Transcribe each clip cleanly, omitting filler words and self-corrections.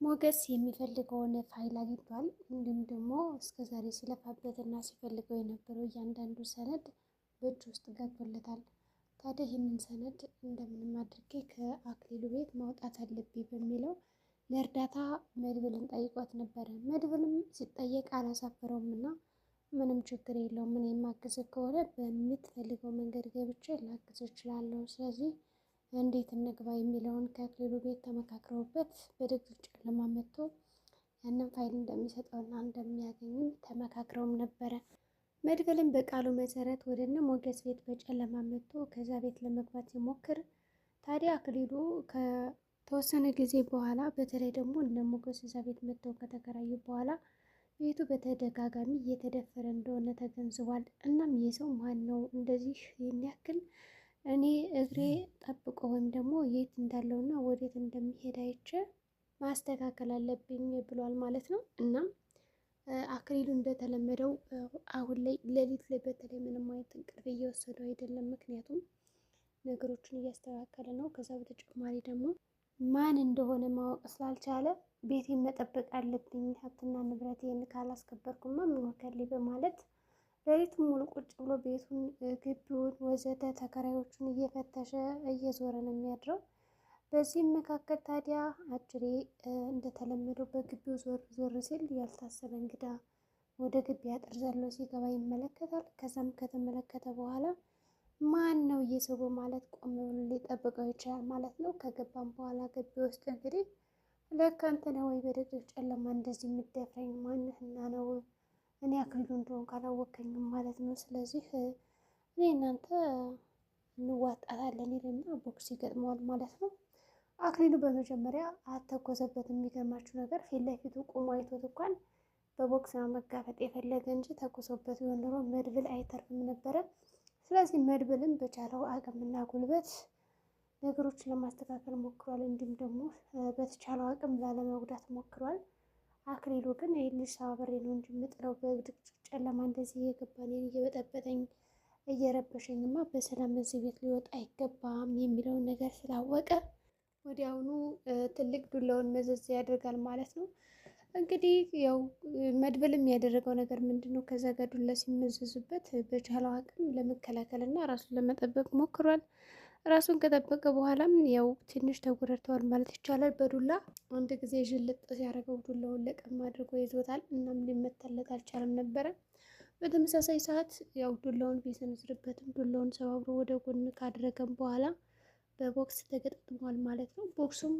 ሞገስ የሚፈልገውን ፋይል አግኝቷል። እንዲሁም ደግሞ እስከዛሬ ሲለፋበትና ሲፈልገው የነበረው እያንዳንዱ ሰነድ በእጅ ውስጥ ገብቶለታል። ታዲያ ይህንን ሰነድ እንደምንም አድርጌ ከአክሊሉ ቤት ማውጣት አለብኝ በሚለው ለእርዳታ መድብልን ጠይቋት ነበረ። መድብልም ሲጠየቅ አላሳፈረውም እና ምንም ችግር የለውም፣ ምን የማግዝህ ከሆነ በምትፈልገው መንገድ ገብቼ ላግዝ እችላለሁ። ስለዚህ እንዴት እንግባ የሚለውን ከአክሊሉ ቤት ተመካክረውበት በድቅድቅ ጨለማ መጥቶ ያንን ፋይል እንደሚሰጠውና እንደሚያገኝም ተመካክረውም ነበረ። መድብልም በቃሉ መሰረት ወደ እነ ሞገስ ቤት በጨለማ መጥቶ ከዛ ቤት ለመግባት ሲሞክር ታዲያ አክሊሉ ከተወሰነ ጊዜ በኋላ በተለይ ደግሞ እነ ሞገስ እዛ ቤት መጥተው ከተከራዩ በኋላ ቤቱ በተደጋጋሚ እየተደፈረ እንደሆነ ተገንዝቧል። እናም ይህ ሰው ማን ነው እንደዚህ ይህን ያክል እኔ እግሬ ጠብቆ ወይም ደግሞ የት እንዳለውና ወዴት እንደሚሄድ አይቼ ማስተካከል አለብኝ ብሏል ማለት ነው። እናም አክሊሉ እንደተለመደው አሁን ላይ ሌሊት ላይ በተለይ ምንም አይነት እንቅልፍ እየወሰደው አይደለም። ምክንያቱም ነገሮችን እያስተካከለ ነው። ከዛ በተጨማሪ ደግሞ ማን እንደሆነ ማወቅ ስላልቻለ ቤቴን መጠበቅ አለብኝ፣ ሀብትና ንብረቴን ካላስከበርኩማ ምን ወከልኝ በማለት ሌሊቱን ሙሉ ቁጭ ብሎ ቤቱን፣ ግቢውን ወዘተ ተከራዮቹን እየፈተሸ እየዞረ ነው የሚያድረው። በዚህም መካከል ታዲያ አጅሬ እንደተለመደው በግቢው ዞር ዞር ሲል ያልታሰበ እንግዳ ወደ ግቢ አጥር ዘሎ ሲገባ ይመለከታል። ከዛም ከተመለከተ በኋላ ማን ነው እየሰው ማለት ቆም ብሎ ሊጠብቀው ይችላል ማለት ነው። ከገባም በኋላ ግቢ ውስጥ እንግዲህ ለካ አንተ ነህ ወይ በድቅድቅ ጨለማ እንደዚህ የምትደፍረኝ ማንህና ነው? እኔ አክሊሉ እንደሆን ካላወቀኝም ማለት ነው። ስለዚህ እኔ እናንተ እንዋጣታለን ይልና ቦክስ ይገጥመዋል ማለት ነው። አክሊሉ በመጀመሪያ አተኮሰበት። የሚገርማችሁ ነገር ፊት ለፊቱ ቆሞ አይቶት እንኳን በቦክስ ነው መጋፈጥ የፈለገ እንጂ ተኩሶበት ቢሆን ኖሮ መድብል አይተርፍም ነበረ። ስለዚህ መድብልም በቻለው አቅምና ጉልበት ነገሮችን ለማስተካከል ሞክሯል። እንዲሁም ደግሞ በተቻለው አቅም ላለመጉዳት ሞክሯል። አክሊሉ ግን ይህ ልጅ ሰባብሬ ነው እንጂ የምጥለው በድቅድቅ ጨለማ እንደዚህ እየገባ እኔን እየበጠበጠኝ እየረበሸኝማ በሰላም እዚህ ቤት ሊወጣ አይገባም የሚለውን ነገር ስላወቀ ወዲያውኑ ትልቅ ዱላውን መዘዝ ያደርጋል ማለት ነው። እንግዲህ ያው መድብልም ያደረገው ነገር ምንድን ነው? ከዛ ጋር ዱላ ሲመዘዝበት በቻለው አቅም ለመከላከል እና ራሱን ለመጠበቅ ሞክሯል። ራሱን ከጠበቀ በኋላም ያው ትንሽ ተጎረድተዋል ማለት ይቻላል። በዱላ አንድ ጊዜ ዥልጥ ሲያደርገው ዱላውን ለቀም አድርጎ ይዞታል። እናም ሊመታለት አልቻለም ነበረ። በተመሳሳይ ሰዓት ያው ዱላውን ቢሰነዝርበትም ዱላውን ሰባብሮ ወደ ጎን ካደረገም በኋላ በቦክስ ተገጣጥሟል ማለት ነው። ቦክሱም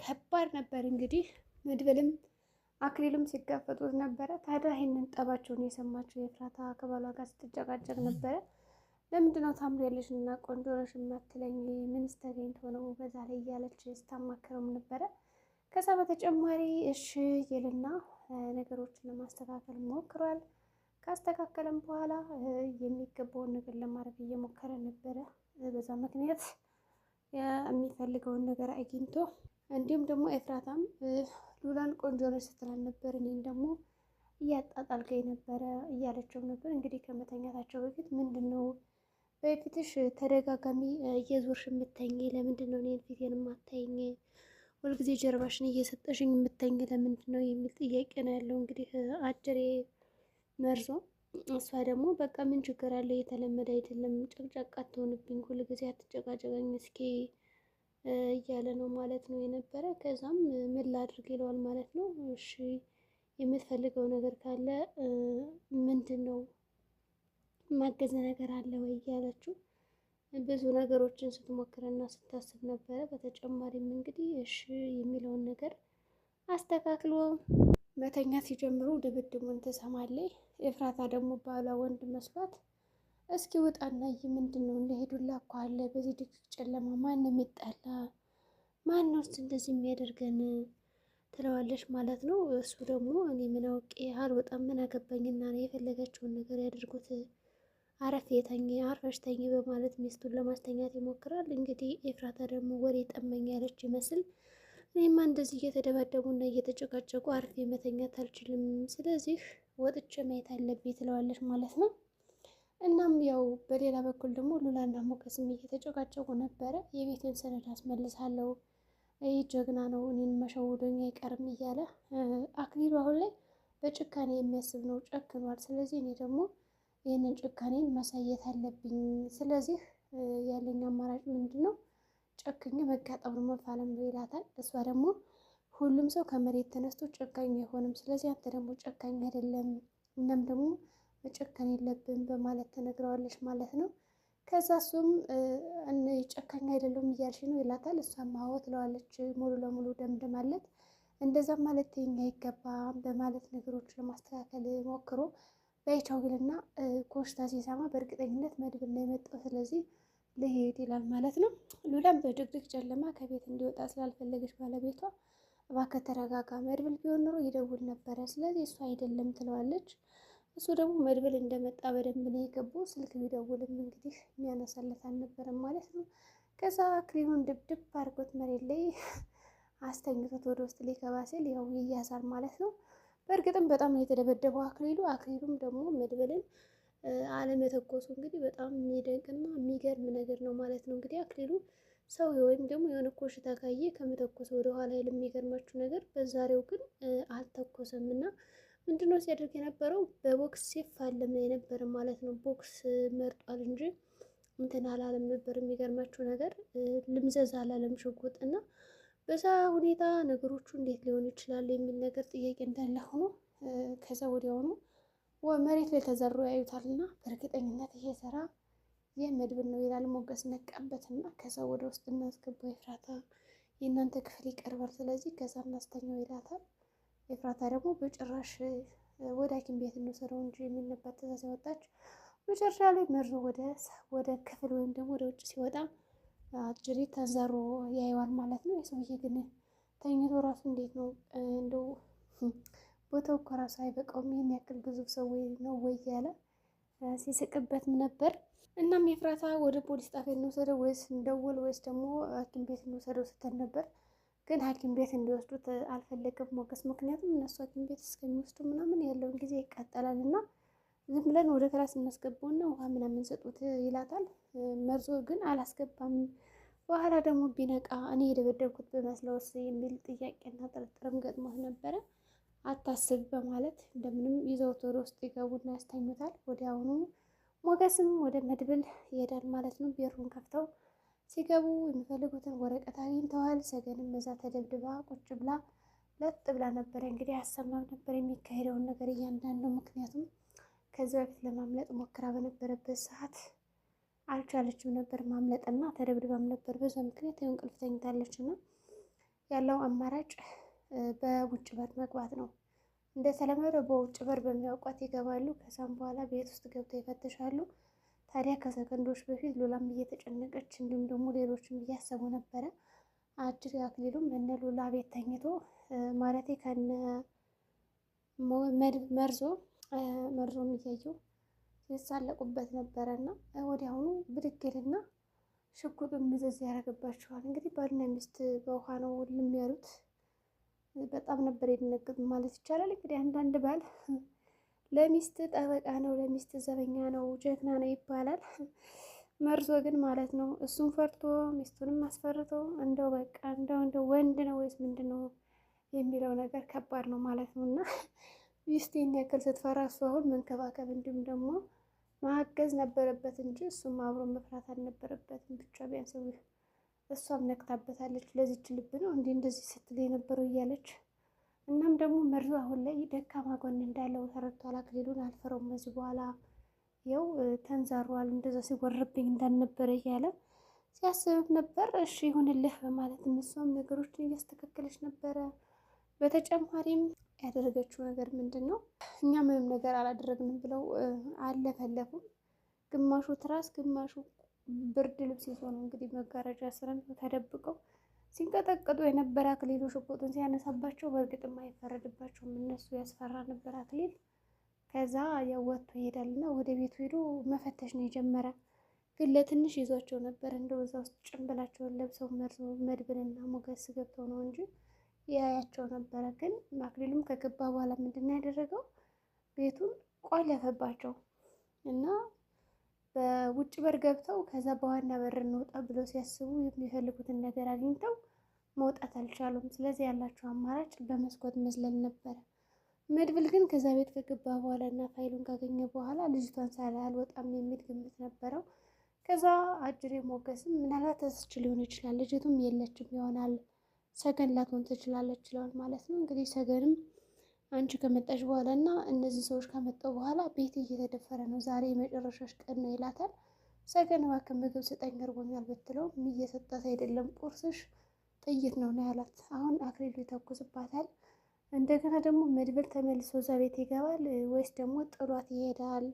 ከባድ ነበር። እንግዲህ መድብልም አክሊሉም ሲጋፈጡት ነበረ። ታዲያ ይህንን ጠባቸውን የሰማችው ኤፍራታ ከባሏ ጋር ስትጨቃጨቅ ነበረ። ለምንድነው ታምሪያለሽ እና ቆንጆ ነሽ የማትለኝ? ምንስ ተገኝቶ ነው በዛ ላይ እያለች ስታማክረውም ነበረ። ከዛ በተጨማሪ እሺ ይልና ነገሮችን ለማስተካከል ሞክሯል። ካስተካከለም በኋላ የሚገባውን ነገር ለማድረግ እየሞከረ ነበረ። በዛ ምክንያት የሚፈልገውን ነገር አግኝቶ እንዲሁም ደግሞ ኤፍራታም ሉላን ቆንጆ ነሽ ስትላል ነበር፣ እኔን ደግሞ እያጣጣልከኝ ነበረ እያለችው ነበር። እንግዲህ ከመተኛታቸው በፊት ምንድን ነው በፊትሽ ተደጋጋሚ እየዞርሽ የምተኝ? ለምንድን ነው እኔን ፊቴን የማታይኝ? ሁልጊዜ ጀርባሽን እየሰጠሽኝ የምተኝ ለምንድን ነው የሚል ጥያቄ ነው ያለው። እንግዲህ አጭሬ መርዞ እሷ ደግሞ በቃ ምን ችግር አለ? የተለመደ አይደለም፣ ጨቅጨቅ አትሆንብኝ፣ ሁልጊዜ አትጨቃጨቀኝ እስኪ እያለ ነው ማለት ነው የነበረ። ከዛም ምን ላድርግ ይለዋል ማለት ነው። እሺ የምትፈልገው ነገር ካለ ምንድን ነው ማገዝ ነገር አለ ወይ እያለችው ብዙ ነገሮችን ስትሞክርና ስታስብ ነበረ። በተጨማሪም እንግዲህ እሺ የሚለውን ነገር አስተካክሎ መተኛ ሲጀምሩ ድብድቡን ትሰማለች። ኤፍራታ ደግሞ ባሏ ወንድ መስሏት እስኪ ውጣና ምንድን ነው እንደሄዱላ እኮ አለ በዚህ ድቅድቅ ጨለማ ማን ነው የሚጣላ? ማን ነው እንደዚህ የሚያደርገን ትለዋለች ማለት ነው። እሱ ደግሞ እኔ ምን አውቄ አልወጣም፣ ምን አገባኝና ነው የፈለጋቸውን ነገር ያደርጉት፣ አረፍ የተኝ አርፈሽ ተኝ በማለት ሚስቱን ለማስተኛት ይሞክራል። እንግዲህ ኤፍራታ ደግሞ ወሬ ጠመኝ ያለች ይመስል እኔማ እንደዚህ እየተደባደቡና እየተጨቃጨቁ አርፌ መተኛት አልችልም፣ ስለዚህ ወጥቼ ማየት አለብኝ ትለዋለች ማለት ነው። እናም ያው በሌላ በኩል ደግሞ ሉላና ሞገስም እየተጨቃጨቁ ነበረ። የቤትን ሰነድ አስመልሳለሁ ይህ ጀግና ነው እኔን መሸውዶኝ አይቀርም እያለ አክሊሉ አሁን ላይ በጭካኔ የሚያስብ ነው፣ ጨክኗል። ስለዚህ እኔ ደግሞ ይህንን ጭካኔን ማሳየት አለብኝ። ስለዚህ ያለኝ አማራጭ ምንድን ነው? ጨክኜ መጋጠም ነው፣ መፋለም ነው ይላታል። እሷ ደግሞ ሁሉም ሰው ከመሬት ተነስቶ ጨካኝ አይሆንም፣ ስለዚህ አንተ ደግሞ ጨካኝ አይደለም፣ እናም ደግሞ መጨከን የለብን በማለት ተነግረዋለች ማለት ነው። ከዛ እሱም ጨካኝ አይደለም እያልሽ ነው ይላታል። እሷም አዎ ትለዋለች፣ ሙሉ ለሙሉ ደምድማለት። እንደዛም ማለት ይኛ አይገባም በማለት ነገሮች ለማስተካከል ሞክሮ በይቻው ግልና ኮሽታ ሲሰማ በእርግጠኝነት መድብል ነው የመጣው፣ ስለዚህ ልሄድ ይላል ማለት ነው። ሉላም በድቅድቅ ጨለማ ከቤት እንዲወጣ ስላልፈለገች ባለቤቷ እባክህ ተረጋጋ፣ መድብል ቢሆን ኑሮ ይደውል ነበረ፣ ስለዚህ እሱ አይደለም ትለዋለች። እሱ ደግሞ መድብል እንደመጣ በደንብ ነው የገባው። ስልክ ቢደውልም እንግዲህ የሚያነሳለት አልነበረም ማለት ነው። ከዛ አክሊሉን ድብድብ አድርጎት መሬት ላይ አስተኝቶት ወደ ውስጥ ሊገባ ሲል ያው ይያዛል ማለት ነው። በእርግጥም በጣም ነው የተደበደበው አክሊሉ። አክሊሉም ደግሞ መድብልን አለመተኮሱ እንግዲህ በጣም የሚደንቅና የሚገርም ነገር ነው ማለት ነው። እንግዲህ አክሊሉ ሰው ወይም ደግሞ የሆነ ኮሽታ ካየ ከመተኮስ ወደ ኋላ የሚገርማችሁ ነገር በዛሬው ግን አልተኮሰም እና ምንድነው ሲያደርግ የነበረው በቦክስ ሲፋለም የነበረ ማለት ነው። ቦክስ መርጧል እንጂ እንትን አላለም ነበር። የሚገርማችሁ ነገር ልምዘዝ አላለም ሽጉጥ እና በዛ ሁኔታ ነገሮቹ እንዴት ሊሆን ይችላል የሚል ነገር ጥያቄ እንዳለ ሆኖ ከዛ ወዲያውኑ መሬት ላይ ተዘሮ ያዩታል እና በእርግጠኝነት ይሄ ስራ የመድብል ነው ይላል። ሞገስ ነቃበትና ከዛ ወደ ውስጥ እናስገባው ኤፍራታ የእናንተ ክፍል ይቀርባል፣ ስለዚህ ከዛ እናስተኛው ይላታል። ኤፍራታ ደግሞ በጭራሽ ወደ ሐኪም ቤት እንወሰደው እንጂ የሚል ነበር ትዕዛዝ ያወጣች። መጨረሻ ላይ መርዞ ወደ ክፍል ወይም ደግሞ ወደ ውጭ ሲወጣ አጅሪ ተዘሮ ያየዋል ማለት ነው። የሰውዬ ግን ተኝቶ ራሱ እንዴት ነው እንደው ቦታው እኮ ራሱ አይበቃውም ይህን ያክል ግዙፍ ሰው ነው ወይ ያለ ሲስቅበትም ነበር። እናም ኤፍራታ ወደ ፖሊስ ጣቢያ እንወሰደው ወይስ እንደውል ወይስ ደግሞ ሐኪም ቤት እንወሰደው ስትል ነበር። ግን ሐኪም ቤት እንዲወስዱት አልፈለገም ሞገስ። ምክንያቱም እነሱ ሐኪም ቤት እስከሚወስዱ ምናምን ያለውን ጊዜ ይቃጠላል እና ዝም ብለን ወደ ክላስ እናስገባውና ውሃ ምናምን ሰጡት ይላታል። መርዞ ግን አላስገባም። በኋላ ደግሞ ቢነቃ እኔ የደበደብኩት በመስለውስ የሚል ጥያቄና ጥርጥርም ገጥሞት ነበረ። አታስብ በማለት እንደምንም ይዘውት ወደ ውስጥ ይገቡና ያስተኙታል። ወዲያውኑ ሞገስም ወደ መድብል ይሄዳል ማለት ነው። ቤሩን ከፍተው ሲገቡ የሚፈልጉትን ወረቀት አግኝተዋል። ሰገንም እዛ ተደብድባ ቁጭ ብላ ለጥ ብላ ነበረ። እንግዲህ አሰማም ነበር የሚካሄደውን ነገር እያንዳንዱ። ምክንያቱም ከዚህ በፊት ለማምለጥ ሞክራ በነበረበት ሰዓት አልቻለችም ነበር ማምለጥና ተደብድባም ነበር። በዛ ምክንያት እንቅልፍ ተኝታለች እና ያለው አማራጭ በውጭ በር መግባት ነው። እንደተለመደው በውጭ በር በሚያውቋት ይገባሉ። ከዛም በኋላ ቤት ውስጥ ገብተው ይፈትሻሉ። ታዲያ ከሰከንዶች በፊት ሉላም እየተጨነቀች እንዲሁም ደግሞ ሌሎችም እያሰቡ ነበረ። አጅሬ አክሊሉም እነ ሉላ ቤት ተኝቶ ማለቴ ከነ መርዞም እያየው ሲሳለቁበት ነበረ እና ወዲያውኑ ብድግልና ሽጉጡን ምዘዝ ያደርግባቸዋል። እንግዲህ ባልና ሚስት በውሃ ነው ልም ያሉት። በጣም ነበር የደነገጡት ማለት ይቻላል። እንግዲህ አንዳንድ ባል ለሚስት ጠበቃ ነው፣ ለሚስት ዘበኛ ነው፣ ጀግና ነው ይባላል። መርዞ ግን ማለት ነው እሱን ፈርቶ ሚስቱንም አስፈርቶ እንደው በቃ እንደው ወንድ ነው ወይስ ምንድን ነው የሚለው ነገር ከባድ ነው ማለት ነው። እና ሚስቴን ያክል ስትፈራ እሱ አሁን መንከባከብ እንዲሁም ደግሞ ማገዝ ነበረበት እንጂ እሱም አብሮ መፍራት አልነበረበትም። ብቻ ቢያንስ እሷም ነቅታበታለች። ለዚች ልብ ነው እንዲህ እንደዚህ ስትል የነበረው እያለች። እናም ደግሞ መርዞ አሁን ላይ ደካማ ጎን እንዳለው ተረድቷል። አክሊሉን አልፈረውም ከዚህ በኋላ ያው ተንዛሯል፣ እንደዛ ሲወርብኝ እንዳልነበረ እያለ ሲያስብ ነበር። እሺ ይሁንልህ በማለት እሷም ነገሮችን እያስተካከለች ነበረ። በተጨማሪም ያደረገችው ነገር ምንድን ነው? እኛ ምንም ነገር አላደረግንም ብለው አለፈለፉም። ግማሹ ትራስ ግማሹ ብርድ ልብስ ይዞ ነው እንግዲህ መጋረጃ ስረን ተደብቀው ሲንቀጠቀጡ የነበረ አክሊሉ ሽጉጡን ሲያነሳባቸው በእርግጥም አይፈረድባቸውም። እነሱ ያስፈራ ነበር አክሊል። ከዛ ያው ወጥቶ ይሄዳልና ወደ ቤቱ ሄዶ መፈተሽ ነው የጀመረ። ግን ለትንሽ ይዟቸው ነበር እንደው እዛ ውስጥ ጭንብላቸውን ለብሰው መድብልና ሞገስ ገብተው ነው እንጂ ያያቸው ነበረ። ግን አክሊሉም ከገባ በኋላ ምንድን ነው ያደረገው? ቤቱን ቆለፈባቸው እና በውጭ በር ገብተው ከዛ በዋና በር እንውጣ ብለው ሲያስቡ የሚፈልጉትን ነገር አግኝተው መውጣት አልቻሉም። ስለዚህ ያላቸው አማራጭ በመስኮት መዝለል ነበረ። መድብል ግን ከዛ ቤት ከገባ በኋላ እና ፋይሉን ካገኘ በኋላ ልጅቷን ሳላይ አልወጣም የሚል ግምት ነበረው። ከዛ አጅሬ ሞገስም ምናልባት ተስች ሊሆን ይችላል፣ ልጅቱም የለችም ይሆናል፣ ሰገን ላትሆን ትችላለች ይችላል ማለት ነው። እንግዲህ ሰገንም አንቺ ከመጣሽ በኋላ እና እነዚህ ሰዎች ከመጣው በኋላ ቤት እየተደፈረ ነው፣ ዛሬ የመጨረሻሽ ቀን ነው ይላታል። ሰገን እባክህ ምግብ ስጠኝ እርቦኛል ብትለው እየሰጣት አይደለም፣ ቁርስሽ ጥይት ነው ያላት። አሁን አክሊሉ ይተኩስባታል። እንደገና ደግሞ መድብል ተመልሶ እዛ ቤት ይገባል ወይስ ደግሞ ጥሏት ይሄዳል?